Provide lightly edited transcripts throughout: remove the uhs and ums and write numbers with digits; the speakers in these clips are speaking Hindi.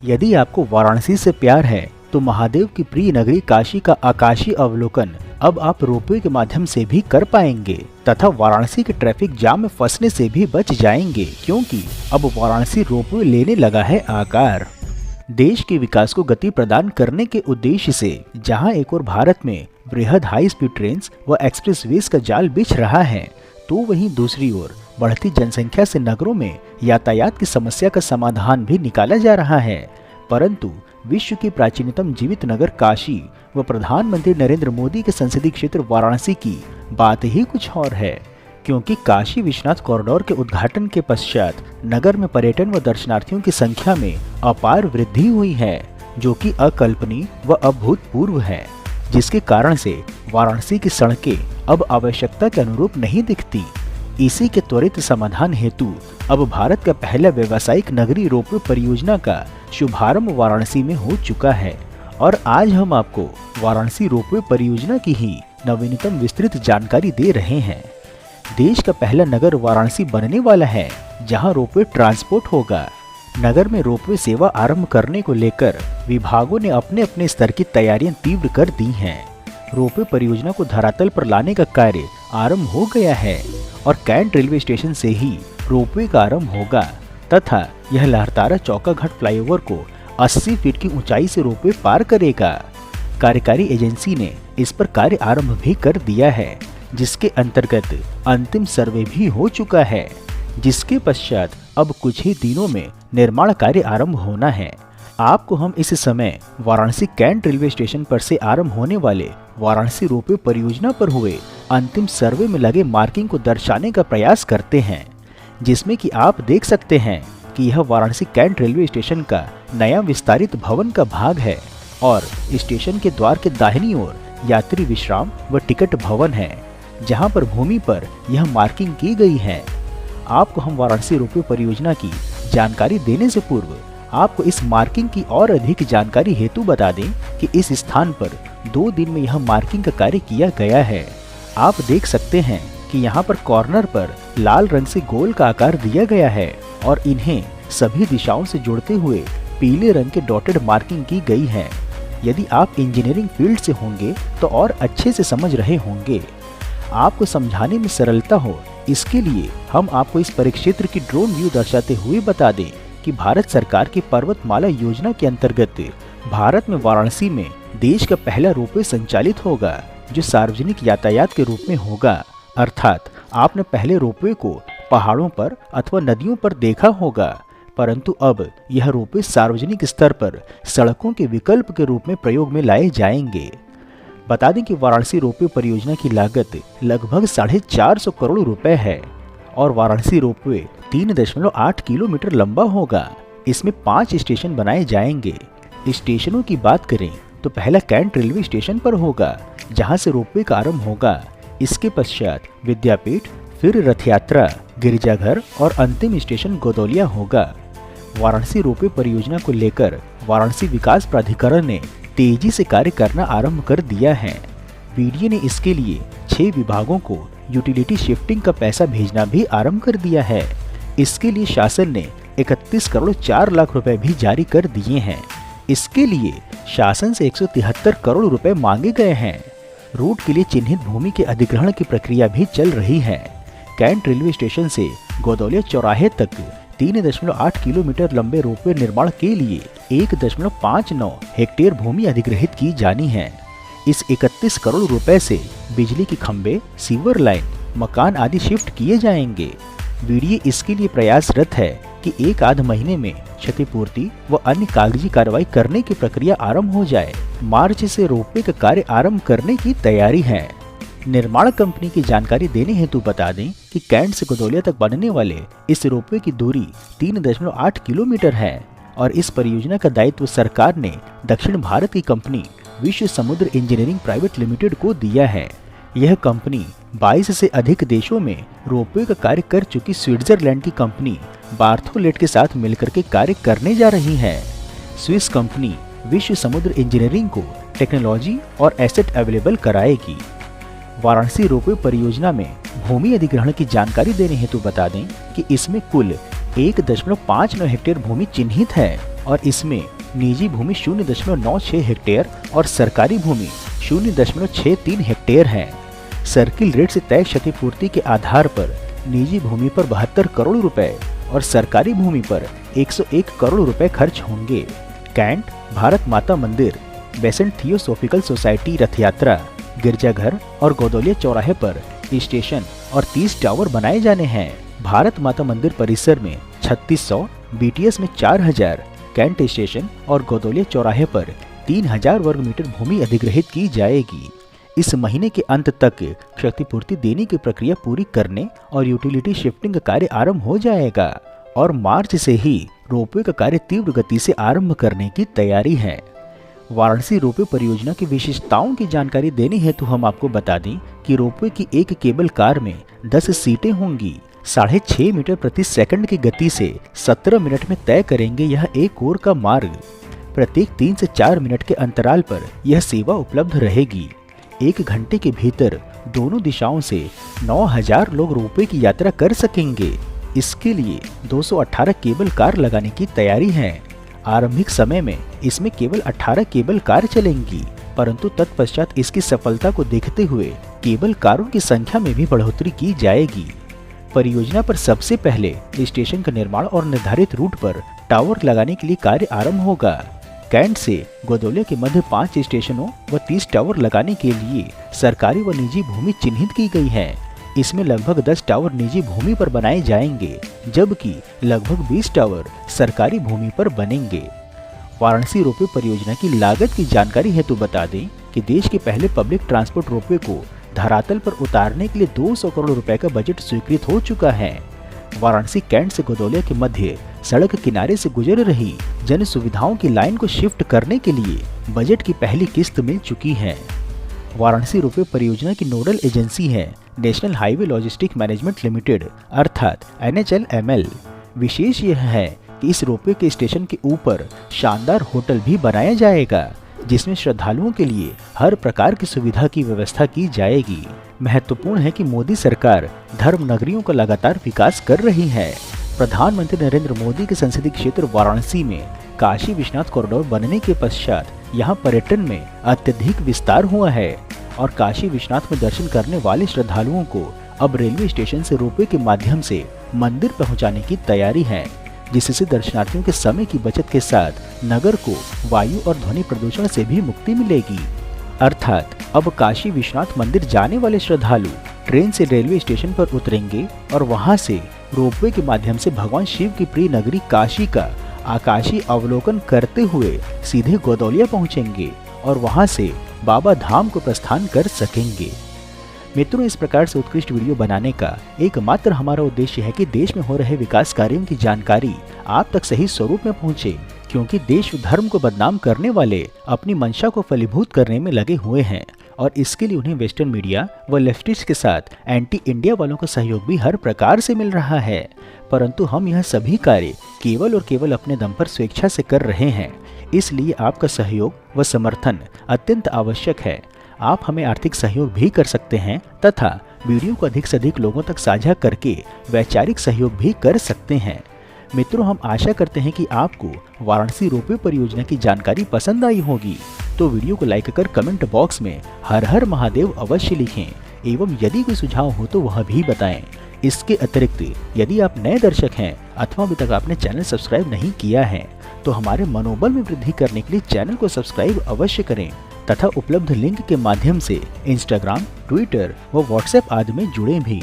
यदि आपको वाराणसी से प्यार है तो महादेव की प्रिय नगरी काशी का आकाशीय अवलोकन अब आप रोपवे के माध्यम से भी कर पाएंगे तथा वाराणसी के ट्रैफिक जाम में फंसने से भी बच जाएंगे, क्योंकि अब वाराणसी रोपवे लेने लगा है आकार। देश के विकास को गति प्रदान करने के उद्देश्य से जहां एक और भारत में बृहद हाई स्पीड ट्रेन व एक्सप्रेसवेज का जाल बिछ रहा है, तो वहीं दूसरी ओर बढ़ती जनसंख्या से नगरों में यातायात की समस्या का समाधान भी निकाला जा रहा है। परंतु विश्व की प्राचीनतम जीवित नगर काशी व प्रधानमंत्री नरेंद्र मोदी के संसदीय क्षेत्र वाराणसी की बात ही कुछ और है, क्योंकि काशी विश्वनाथ कॉरिडोर के उद्घाटन के पश्चात नगर में पर्यटन व दर्शनार्थियों की संख्या में अपार वृद्धि हुई है, जो कि अकल्पनीय व अभूतपूर्व है, जिसके कारण से वाराणसी की सड़कें अब आवश्यकता के अनुरूप नहीं दिखती। इसी के त्वरित समाधान हेतु अब भारत का पहला व्यावसायिक नगरीय रोपवे परियोजना का शुभारंभ वाराणसी में हो चुका है और आज हम आपको वाराणसी रोपवे परियोजना की ही नवीनतम विस्तृत जानकारी दे रहे हैं। देश का पहला नगर वाराणसी बनने वाला है, जहां रोपवे ट्रांसपोर्ट होगा। नगर में रोपवे सेवा आरंभ करने को लेकर विभागों ने अपने अपने स्तर की तैयारियां तीव्र कर दी हैं। रोपवे परियोजना को धरातल पर लाने का कार्य आरंभ हो गया है और कैंट रेलवे स्टेशन से ही रोपवे का आरंभ होगा तथा यह लहरतारा चौकाघाट फ्लाईओवर को 80 फीट की ऊंचाई से रोपवे पार करेगा। कार्यकारी एजेंसी ने इस पर कार्य आरंभ भी कर दिया है, जिसके अंतर्गत अंतिम सर्वे भी हो चुका है, जिसके पश्चात अब कुछ ही दिनों में निर्माण कार्य आरंभ होना है। आपको हम इस समय वाराणसी कैंट रेलवे स्टेशन पर से आरंभ होने वाले वाराणसी रोपवे परियोजना पर हुए अंतिम सर्वे में लगे मार्किंग को दर्शाने का प्रयास करते हैं, जिसमें कि आप देख सकते हैं कि यह वाराणसी कैंट रेलवे स्टेशन का नया विस्तारित भवन का भाग है और स्टेशन के द्वार के दाहिनी ओर यात्री विश्राम व टिकट भवन है, जहां पर भूमि पर यह मार्किंग की गई है। आपको हम वाराणसी रोपवे परियोजना की जानकारी देने से पूर्व आपको इस मार्किंग की और अधिक जानकारी हेतु बता दें कि इस स्थान पर 2 दिन में यह मार्किंग का कार्य किया गया है। आप देख सकते हैं कि यहाँ पर कॉर्नर पर लाल रंग से गोल का आकार दिया गया है और इन्हें सभी दिशाओं से जोड़ते हुए पीले रंग के डॉटेड मार्किंग की गई है। यदि आप इंजीनियरिंग फील्ड से होंगे तो और अच्छे से समझ रहे होंगे। आपको समझाने में सरलता हो, इसके लिए हम आपको इस परिक्षेत्र की ड्रोन व्यू दर्शाते हुए बता दें कि भारत सरकार की पर्वतमाला योजना के अंतर्गत भारत में वाराणसी में देश का पहला रोपवे संचालित होगा, जो सार्वजनिक यातायात के रूप में होगा। अर्थात आपने पहले रोपवे को पहाड़ों पर अथवा नदियों पर देखा होगा, परंतु अब यह रोपवे सार्वजनिक स्तर पर सड़कों के विकल्प के रूप में प्रयोग में लाए जाएंगे। बता दें कि वाराणसी रोपवे परियोजना की लागत लगभग 450 करोड़ रुपए है और वाराणसी रोपवे 3.8 किलोमीटर लंबा होगा। इसमें 5 स्टेशन बनाए जाएंगे। स्टेशनों की बात करें तो पहला कैंट रेलवे स्टेशन पर होगा, जहां से रोपवे का आरंभ होगा। इसके पश्चात विद्यापीठ, फिर रथ यात्रा, गिरजाघर और अंतिम स्टेशन गोदौलिया होगा। वाराणसी रोपवे परियोजना को लेकर वाराणसी विकास प्राधिकरण ने तेजी से कार्य करना आरंभ कर दिया है। बीडीए ने इसके लिए 6 विभागों को यूटिलिटी शिफ्टिंग का पैसा भेजना भी आरंभ कर दिया है। इसके लिए शासन ने 31 करोड़ 4 लाख रुपए भी जारी कर दिए हैं। इसके लिए शासन से 173 करोड़ रुपए मांगे गए हैं। रूट के लिए चिन्हित भूमि के अधिग्रहण की प्रक्रिया भी चल रही है। कैंट रेलवे स्टेशन से गोदौलिया चौराहे तक 3.8 किलोमीटर लंबे रोपवे निर्माण के लिए 1.59 हेक्टेयर भूमि अधिग्रहित की जानी है। इस 31 करोड़ रुपए से बिजली के खंभे, सीवर लाइन, मकान आदि शिफ्ट किए जाएंगे। बीडीए इसके लिए प्रयासरत है कि 1 आध महीने में क्षतिपूर्ति व अन्य कागजी कार्रवाई करने की प्रक्रिया आरंभ हो जाए। मार्च से रोपवे का कार्य आरंभ करने की तैयारी है। निर्माण कंपनी की जानकारी देने हेतु बता दें कि कैंट से गोदौलिया तक बनने वाले इस रोपवे की दूरी 3.8 किलोमीटर है और इस परियोजना का दायित्व सरकार ने दक्षिण भारत की कंपनी विश्व समुद्र इंजीनियरिंग प्राइवेट लिमिटेड को दिया है। यह कंपनी 22 से अधिक देशों में रोपवे का कार्य कर चुकी स्विट्जरलैंड की कंपनी बार्थोलेट के साथ मिलकर के कार्य करने जा रही है। स्विस कंपनी विश्व समुद्र इंजीनियरिंग को टेक्नोलॉजी और एसेट अवेलेबल कराएगी। वाराणसी रोपवे परियोजना में भूमि अधिग्रहण की जानकारी देने हेतु बता दें कि इसमें कुल 1.59 हेक्टेयर भूमि चिन्हित है, और इसमें निजी भूमि 0.96 हेक्टेयर और सरकारी भूमि 0.63 हेक्टेयर है। सर्किल रेट से तय क्षतिपूर्ति के आधार पर निजी भूमि पर 72 करोड़ रुपए और सरकारी भूमि पर 101 करोड़ रुपए खर्च होंगे। कैंट भारत माता मंदिर, बेसेंट थियोसॉफिकल सोसाइटी रथ यात्रा, गिरजाघर और गोदौलिया चौराहे पर स्टेशन और 30 टावर बनाए जाने हैं। भारत माता मंदिर परिसर में 3600, बीटीएस में 4000, कैंट स्टेशन और गोदौलिया चौराहे पर 3000 वर्ग मीटर भूमि अधिग्रहित की जाएगी। इस महीने के अंत तक क्षतिपूर्ति देने की प्रक्रिया पूरी करने और यूटिलिटी शिफ्टिंग का कार्य आरंभ हो जाएगा और मार्च से ही रोपवे का कार्य तीव्र गति से आरंभ करने की तैयारी है। वाराणसी रोपवे परियोजना की विशेषताओं की जानकारी देनी है तो हम आपको बता दें कि रोपवे की एक केबल कार में 10 सीटें होंगी। 6.5 मीटर प्रति सेकंड की गति से 17 मिनट में तय करेंगे यह एक ओर का मार्ग। प्रत्येक 3 से 4 मिनट के अंतराल पर यह सेवा उपलब्ध रहेगी। 1 घंटे के भीतर दोनों दिशाओं से 9000 लोग रोपवे की यात्रा कर सकेंगे। इसके लिए 218 केबल कार लगाने की तैयारी है। आरंभिक समय में इसमें केवल 18 केबल कार चलेंगी, परंतु तत्पश्चात इसकी सफलता को देखते हुए केबल कारों की संख्या में भी बढ़ोतरी की जाएगी। परियोजना पर सबसे पहले स्टेशन का निर्माण और निर्धारित रूट पर टावर लगाने के लिए कार्य आरंभ होगा। कैंट से गोदौलिया के मध्य 5 स्टेशनों व 30 टावर लगाने के लिए सरकारी व निजी भूमि चिन्हित की गई है। इसमें लगभग 10 टावर निजी भूमि पर बनाए जाएंगे, जबकि लगभग 20 टावर सरकारी भूमि पर बनेंगे। वाराणसी रोपवे परियोजना की लागत की जानकारी है तो बता दें कि देश के पहले पब्लिक ट्रांसपोर्ट रोपवे को धरातल पर उतारने के लिए 200 करोड़ रुपए का बजट स्वीकृत हो चुका है। वाराणसी कैंट से गोदौलिया के मध्य सड़क किनारे से गुजर रही जन सुविधाओं की लाइन को शिफ्ट करने के लिए बजट की पहली किस्त मिल चुकी है। वाराणसी रोपवे परियोजना की नोडल एजेंसी है national highway logistic management limited अर्थात NHLML। विशेष यह है कि इस रोपवे के स्टेशन के ऊपर शानदार होटल भी बनाया जाएगा, जिसमें श्रद्धालुओं के लिए हर प्रकार की सुविधा की व्यवस्था की जाएगी। महत्वपूर्ण है कि मोदी सरकार धर्म नगरियों का लगातार विकास कर रही है। प्रधानमंत्री नरेंद्र मोदी के संसदीय क्षेत्र वाराणसी में काशी विश्वनाथ कॉरिडोर बनने के पश्चात यहाँ पर्यटन में अत्यधिक विस्तार हुआ है और काशी विश्वनाथ में दर्शन करने वाले श्रद्धालुओं को अब रेलवे स्टेशन से रोपवे के माध्यम से मंदिर पहुँचाने की तैयारी है, जिससे दर्शनार्थियों के समय की बचत के साथ नगर को वायु और ध्वनि प्रदूषण से भी मुक्ति मिलेगी। अर्थात अब काशी विश्वनाथ मंदिर जाने वाले श्रद्धालु ट्रेन से रेलवे स्टेशन पर उतरेंगे और वहां से रोपवे के माध्यम से भगवान शिव की प्रिय नगरी काशी का आकाशीय अवलोकन करते हुए सीधे गोदौलिया पहुंचेंगे और वहां से बाबा धाम को प्रस्थान कर सकेंगे। मित्रों, इस प्रकार से उत्कृष्ट वीडियो बनाने का एकमात्र हमारा उद्देश्य है कि देश में हो रहे विकास कार्यों की जानकारी आप तक सही स्वरूप में पहुंचे, क्योंकि देश धर्म को बदनाम करने वाले अपनी मंशा को फलीभूत करने में लगे हुए हैं और इसके लिए उन्हें वेस्टर्न मीडिया व लेफ्टिस्ट के साथ एंटी इंडिया वालों का सहयोग भी हर प्रकार से मिल रहा है। परंतु हम यह सभी कार्य केवल और केवल अपने दम पर स्वेच्छा से कर रहे हैं, इसलिए आपका सहयोग व समर्थन अत्यंत आवश्यक है। आप हमें आर्थिक सहयोग भी कर सकते हैं तथा वीडियो को अधिक से अधिक लोगों तक साझा करके वैचारिक सहयोग भी कर सकते हैं। मित्रों, हम आशा करते हैं कि आपको वाराणसी रोपवे परियोजना की जानकारी पसंद आई होगी, तो वीडियो को लाइक कर कमेंट बॉक्स में हर हर महादेव अवश्य लिखें एवं यदि कोई सुझाव हो तो वह भी बताएं। इसके अतिरिक्त यदि आप नए दर्शक हैं अथवा अभी तक आपने चैनल सब्सक्राइब नहीं किया है तो हमारे मनोबल में वृद्धि करने के लिए चैनल को सब्सक्राइब अवश्य करें तथा उपलब्ध लिंक के माध्यम से इंस्टाग्राम, ट्विटर व व्हाट्सएप आदि में जुड़े भी।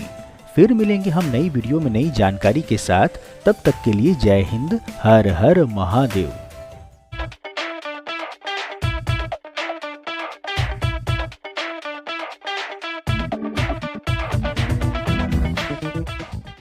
फिर मिलेंगे हम नई वीडियो में नई जानकारी के साथ। तब तक के लिए जय हिंद, हर हर महादेव।